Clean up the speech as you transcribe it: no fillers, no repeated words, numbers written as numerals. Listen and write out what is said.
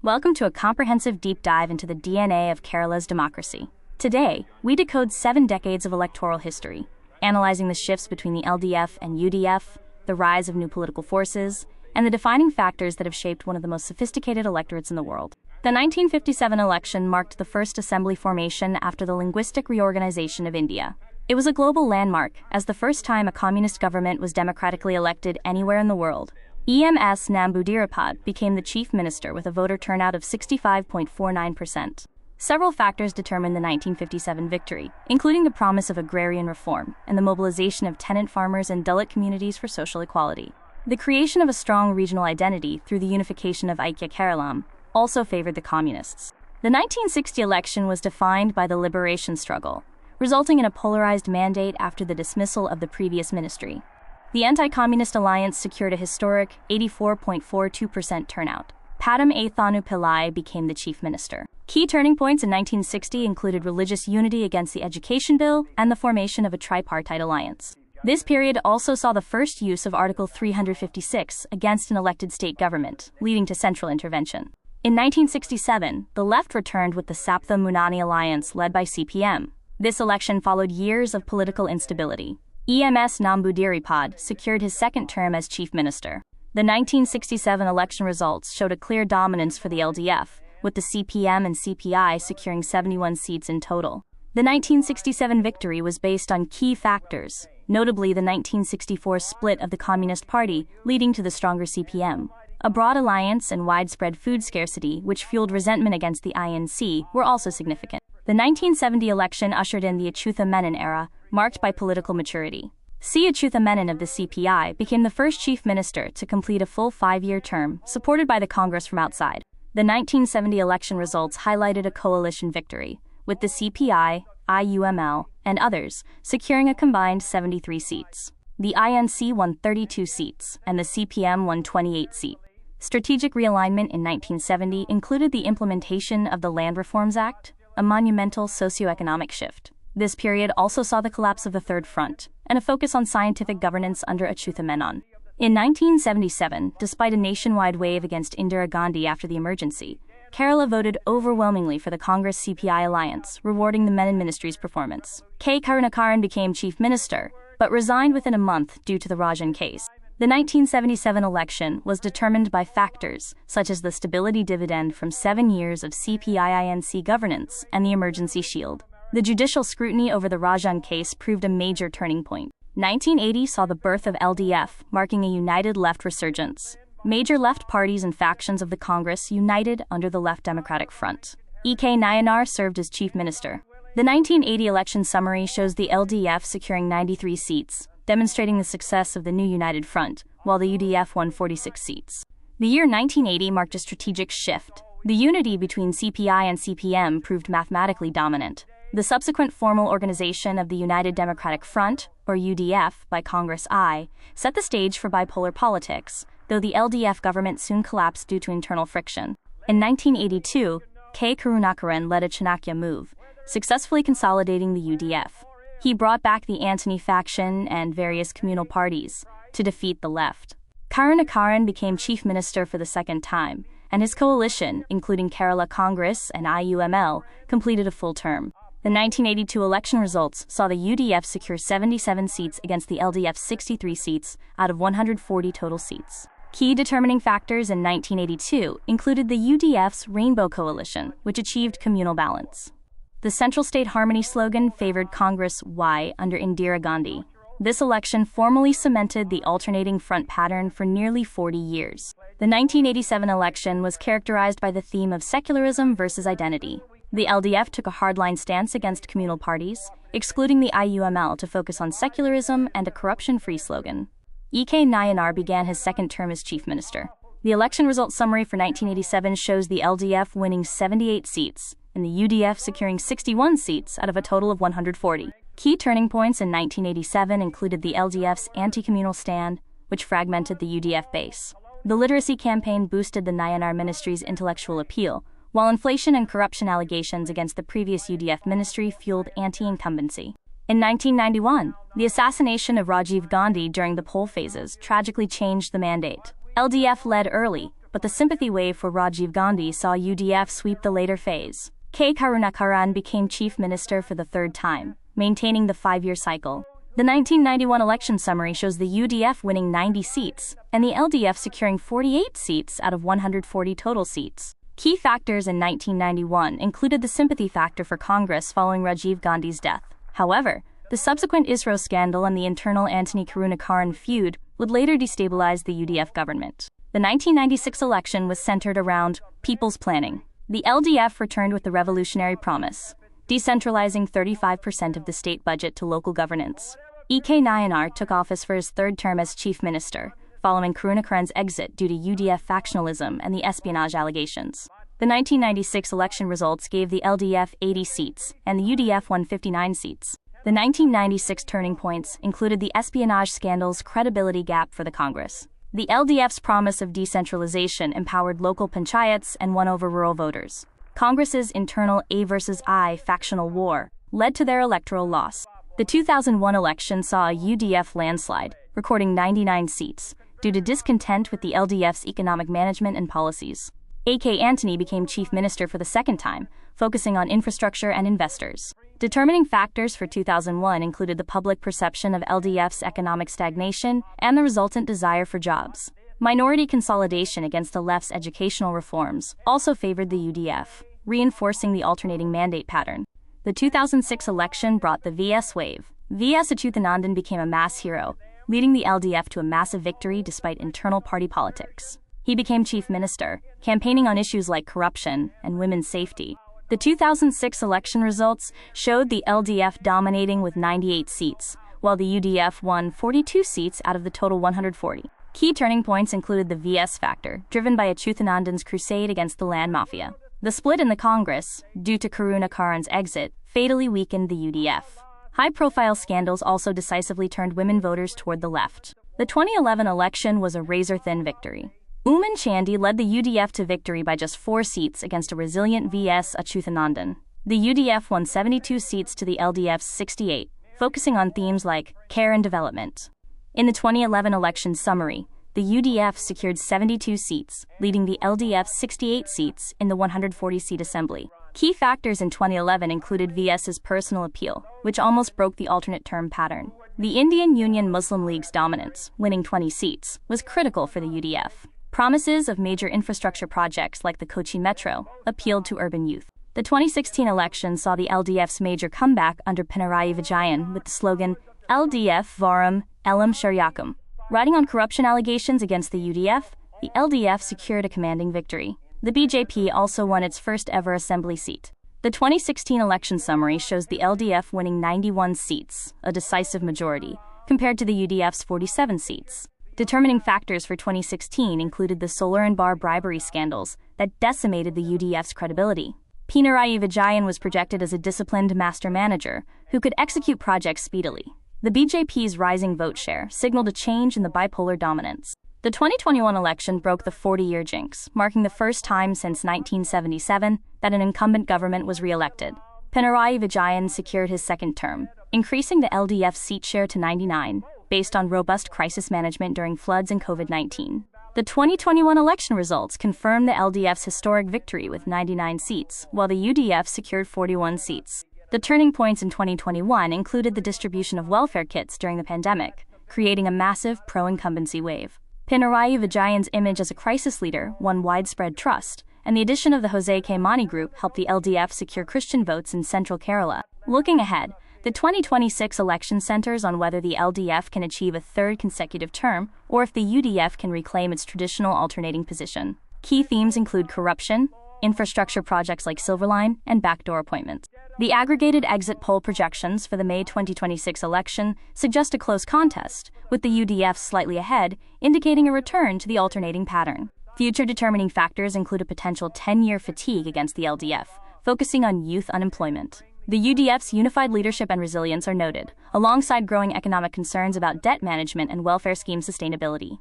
Welcome to a comprehensive deep dive into the DNA of Kerala's democracy. Today, we decode 7 decades of electoral history, analyzing the shifts between the LDF and UDF, the rise of new political forces, and the defining factors that have shaped one of the most sophisticated electorates in the world. The 1957 election marked the first assembly formation after the linguistic reorganization of India. It was a global landmark, as the first time a communist government was democratically elected anywhere in the world. E.M.S. Namboodiripad became the chief minister with a voter turnout of 65.49%. Several factors determined the 1957 victory, including the promise of agrarian reform and the mobilization of tenant farmers and Dalit communities for social equality. The creation of a strong regional identity through the unification of Aikya Keralam also favored the communists. The 1960 election was defined by the liberation struggle, resulting in a polarized mandate after the dismissal of the previous ministry. The anti-communist alliance secured a historic 84.42% turnout. Padam A. Thanu Pillai became the chief minister. Key turning points in 1960 included religious unity against the Education Bill and the formation of a tripartite alliance. This period also saw the first use of Article 356 against an elected state government, leading to central intervention. In 1967, the left returned with the Saptha Munani alliance led by CPM. This election followed years of political instability. E.M.S. Namboodiripad secured his second term as chief minister. The 1967 election results showed a clear dominance for the LDF, with the CPM and CPI securing 71 seats in total. The 1967 victory was based on key factors, notably the 1964 split of the Communist Party, leading to the stronger CPM. A broad alliance and widespread food scarcity, which fueled resentment against the INC, were also significant. The 1970 election ushered in the Achutha Menon era, marked by political maturity. C. Achutha Menon of the CPI became the first chief minister to complete a full 5-year term, supported by the Congress from outside. The 1970 election results highlighted a coalition victory, with the CPI, IUML, and others securing a combined 73 seats. The INC won 32 seats, and the CPM won 28 seats. Strategic realignment in 1970 included the implementation of the Land Reforms Act, a monumental socio-economic shift. This period also saw the collapse of the Third Front, and a focus on scientific governance under Achutha Menon. In 1977, despite a nationwide wave against Indira Gandhi after the emergency, Kerala voted overwhelmingly for the Congress-CPI alliance, rewarding the Menon ministry's performance. K. Karunakaran became chief minister, but resigned within a month due to the Rajan case. The 1977 election was determined by factors such as the stability dividend from 7 years of CPI-INC governance and the emergency shield. The judicial scrutiny over the Rajan case proved a major turning point. 1980 saw the birth of LDF, marking a united left resurgence. Major left parties and factions of the Congress united under the Left Democratic Front. E.K. Nayanar served as chief minister. The 1980 election summary shows the LDF securing 93 seats, demonstrating the success of the new United Front, while the UDF won 46 seats. The year 1980 marked a strategic shift. The unity between CPI and CPM proved mathematically dominant. The subsequent formal organization of the United Democratic Front, or UDF, by Congress I, set the stage for bipolar politics, though the LDF government soon collapsed due to internal friction. In 1982, K. Karunakaran led a Chanakya move, successfully consolidating the UDF. He brought back the Antony faction and various communal parties to defeat the left. Karunakaran became chief minister for the second time, and his coalition, including Kerala Congress and IUML, completed a full term. The 1982 election results saw the UDF secure 77 seats against the LDF's 63 seats out of 140 total seats. Key determining factors in 1982 included the UDF's Rainbow Coalition, which achieved communal balance. The Central State Harmony slogan favored Congress Y under Indira Gandhi. This election formally cemented the alternating front pattern for nearly 40 years. The 1987 election was characterized by the theme of secularism versus identity. The LDF took a hardline stance against communal parties, excluding the IUML to focus on secularism and a corruption-free slogan. E.K. Nayanar began his second term as chief minister. The election results summary for 1987 shows the LDF winning 78 seats, and the UDF securing 61 seats out of a total of 140. Key turning points in 1987 included the LDF's anti-communal stand, which fragmented the UDF base. The literacy campaign boosted the Nayanar ministry's intellectual appeal, while inflation and corruption allegations against the previous UDF ministry fueled anti-incumbency. In 1991, the assassination of Rajiv Gandhi during the poll phases tragically changed the mandate. LDF led early, but the sympathy wave for Rajiv Gandhi saw UDF sweep the later phase. K. Karunakaran became chief minister for the third time, maintaining the 5-year cycle. The 1991 election summary shows the UDF winning 90 seats, and the LDF securing 48 seats out of 140 total seats. Key factors in 1991 included the sympathy factor for Congress following Rajiv Gandhi's death. However, the subsequent ISRO scandal and the internal Antony Karunakaran feud would later destabilize the UDF government. The 1996 election was centered around people's planning. The LDF returned with the revolutionary promise, decentralizing 35% of the state budget to local governance. E.K. Nayanar took office for his third term as chief minister, following Karunakaran's exit due to UDF factionalism and the espionage allegations. The 1996 election results gave the LDF 80 seats, and the UDF won 59 seats. The 1996 turning points included the espionage scandal's credibility gap for the Congress. The LDF's promise of decentralization empowered local panchayats and won over rural voters. Congress's internal A versus I factional war led to their electoral loss. The 2001 election saw a UDF landslide, recording 99 seats, due to discontent with the LDF's economic management and policies. A.K. Antony became chief minister for the second time, focusing on infrastructure and investors. Determining factors for 2001 included the public perception of LDF's economic stagnation and the resultant desire for jobs. Minority consolidation against the left's educational reforms also favored the UDF, reinforcing the alternating mandate pattern. The 2006 election brought the V.S. wave. V.S. Achuthanandan became a mass hero, leading the LDF to a massive victory despite internal party politics. He became chief minister, campaigning on issues like corruption and women's safety. The 2006 election results showed the LDF dominating with 98 seats, while the UDF won 42 seats out of the total 140. Key turning points included the V.S. factor, driven by Achuthanandan's crusade against the land mafia. The split in the Congress, due to Karunakaran's exit, fatally weakened the UDF. High-profile scandals also decisively turned women voters toward the left. The 2011 election was a razor-thin victory. Oomen Chandy led the UDF to victory by just 4 seats against a resilient V.S. Achuthanandan. The UDF won 72 seats to the LDF's 68, focusing on themes like care and development. In the 2011 election summary, the UDF secured 72 seats, leading the LDF's 68 seats in the 140-seat assembly. Key factors in 2011 included V.S.'s personal appeal, which almost broke the alternate term pattern. The Indian Union Muslim League's dominance, winning 20 seats, was critical for the UDF. Promises of major infrastructure projects like the Kochi Metro appealed to urban youth. The 2016 election saw the LDF's major comeback under Pinarayi Vijayan with the slogan, LDF Varam, Elam Sharyakam. Riding on corruption allegations against the UDF, the LDF secured a commanding victory. The BJP also won its first ever assembly seat. The 2016 election summary shows the LDF winning 91 seats, a decisive majority, compared to the UDF's 47 seats. Determining factors for 2016 included the solar and bar bribery scandals that decimated the UDF's credibility. Pinarayi Vijayan was projected as a disciplined master manager who could execute projects speedily. The BJP's rising vote share signaled a change in the bipolar dominance. The 2021 election broke the 40-year jinx, marking the first time since 1977 that an incumbent government was re-elected. Pinarayi Vijayan secured his second term, increasing the LDF's seat share to 99. Based on robust crisis management during floods and COVID-19. The 2021 election results confirmed the LDF's historic victory with 99 seats, while the UDF secured 41 seats. The turning points in 2021 included the distribution of welfare kits during the pandemic, creating a massive pro-incumbency wave. Pinarayi Vijayan's image as a crisis leader won widespread trust, and the addition of the Jose K. Mani Group helped the LDF secure Christian votes in central Kerala. Looking ahead, the 2026 election centers on whether the LDF can achieve a third consecutive term or if the UDF can reclaim its traditional alternating position. Key themes include corruption, infrastructure projects like Silver Line, and backdoor appointments. The aggregated exit poll projections for the May 2026 election suggest a close contest, with the UDF slightly ahead, indicating a return to the alternating pattern. Future determining factors include a potential 10-year fatigue against the LDF, focusing on youth unemployment. The UDF's unified leadership and resilience are noted, alongside growing economic concerns about debt management and welfare scheme sustainability.